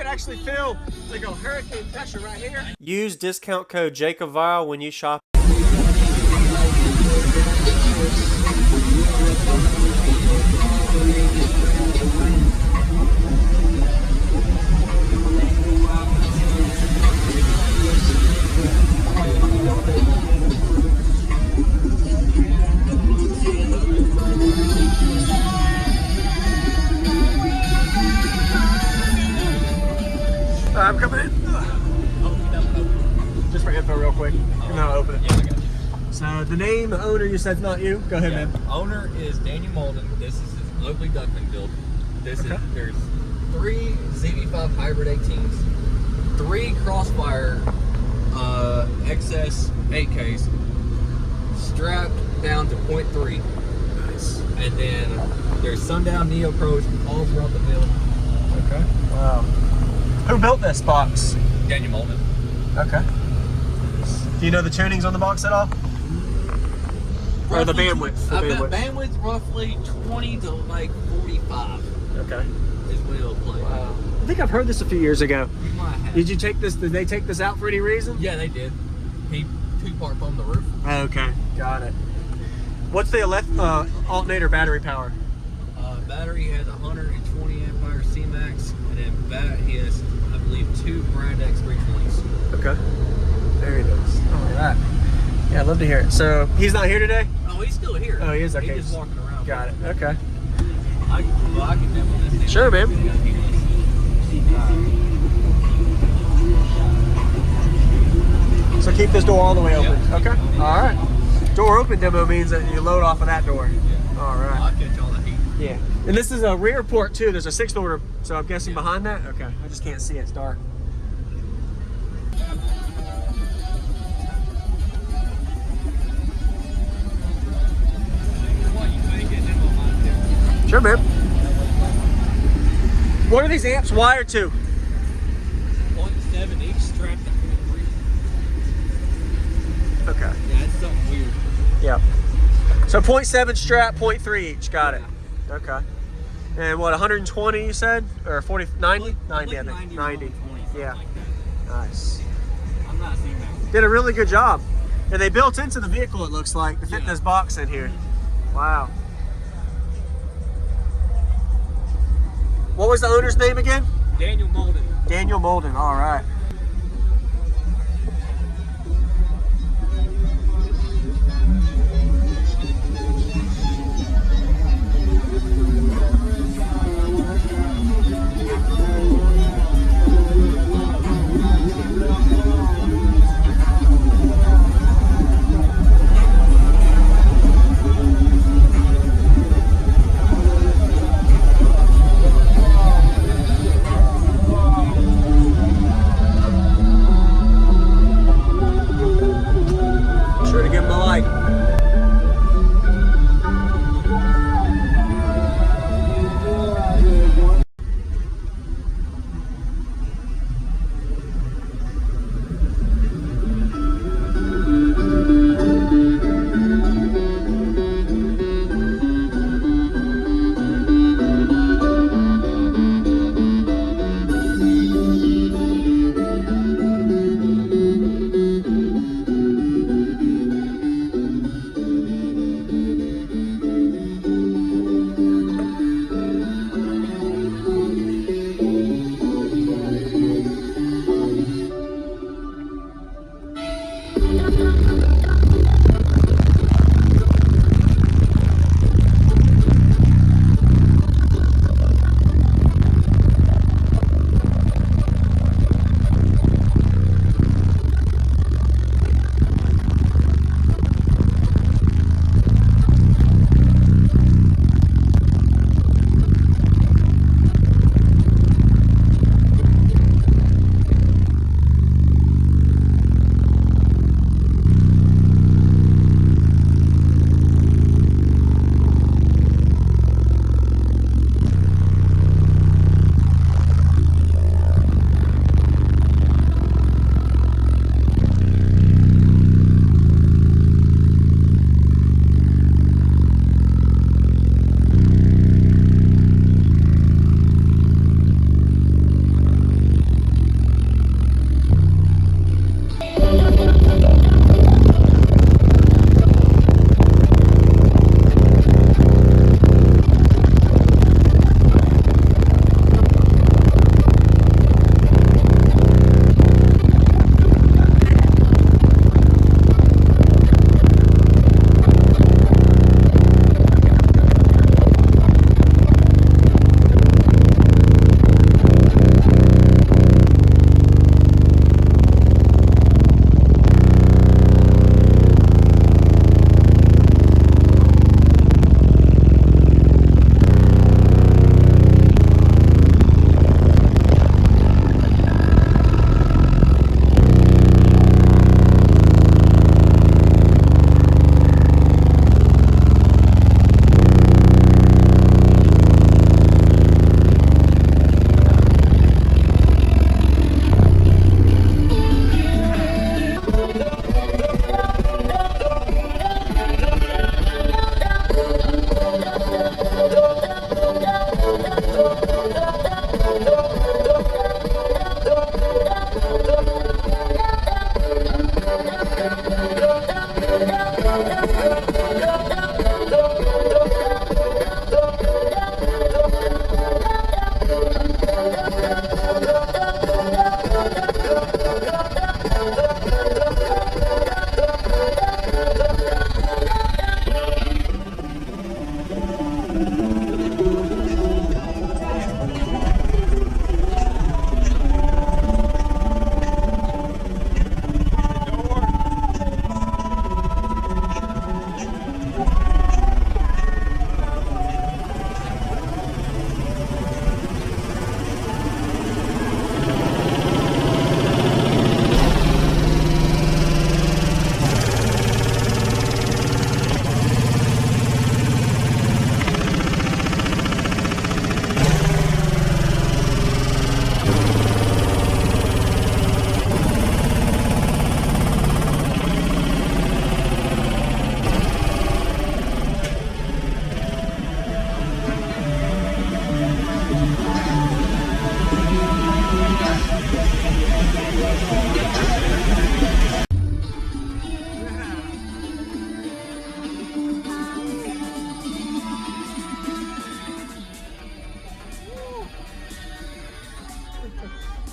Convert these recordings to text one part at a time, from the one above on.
actually feel like a hurricane pressure right here. Use discount code JacobVile when you shop. I'm coming in. Just for info real quick. And then I'll open it. Yeah, I got you. So the name, the owner, you said not you? Go ahead, man. Owner is Daniel Molden. This is his ugly duckling build. There's 3 ZV5 hybrid 18s, 3 Crossfire XS 8Ks, strapped down to .3. Nice. And then there's Sundown Neo Pros all throughout the build. Okay. Wow. Who built this box? Daniel Molden. Okay. Do you know the tunings on the box at all? Or the bandwidth? Bandwidth roughly 20 to like 45 Okay. is what it'll play. Wow. I think I've heard this a few years ago. You might have. Did you take this? Did they take this out for any reason? Yeah, they did. He 2-part on the roof. Okay. Got it. What's the alternator battery power? Battery has 120 amp hour C-Max, and then he has, I believe, 2 Brand X 320s. Okay. Very nice. All right. Yeah, I'd love to hear it. So he's not here today? Oh, he's still here. Oh, he is? Okay. He's just walking around. Got it. Okay. I can demo this thing. Sure, man. So keep this door all the way open. Yeah. Okay. All right. Door open demo means that you load off of that door. Yeah. All right. I'll catch all the heat. Yeah. And this is a rear port too. There's a 6-order, so I'm guessing behind that? Okay. I just can't see it. It's dark. Sure, man. What are these amps wired to? 0.7 each strapped to .3. Okay. Yeah, it's something weird. Yeah. So 0.7 strap, 0.3 each. Got it. Okay. And what, 120 you said? Or 40, 90? 90, I think. 90. Yeah. Like that. Nice. I'm not seeing that. Did a really good job. And they built into the vehicle, it looks like, to fit this box in here. Wow. What was the owner's name again? Daniel Molden. Daniel Molden. All right.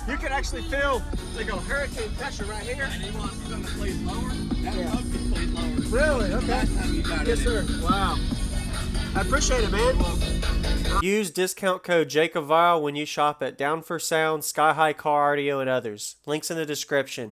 You can actually feel like a hurricane pressure right here. And you want something that plays lower? That Yeah. pump just plays lower. Really? Okay. Last time you got Yes, it. sir. Wow. I appreciate it, man. Use discount code JacobVile when you shop at Down for Sound, Sky High Car Audio, and others. Links in the description.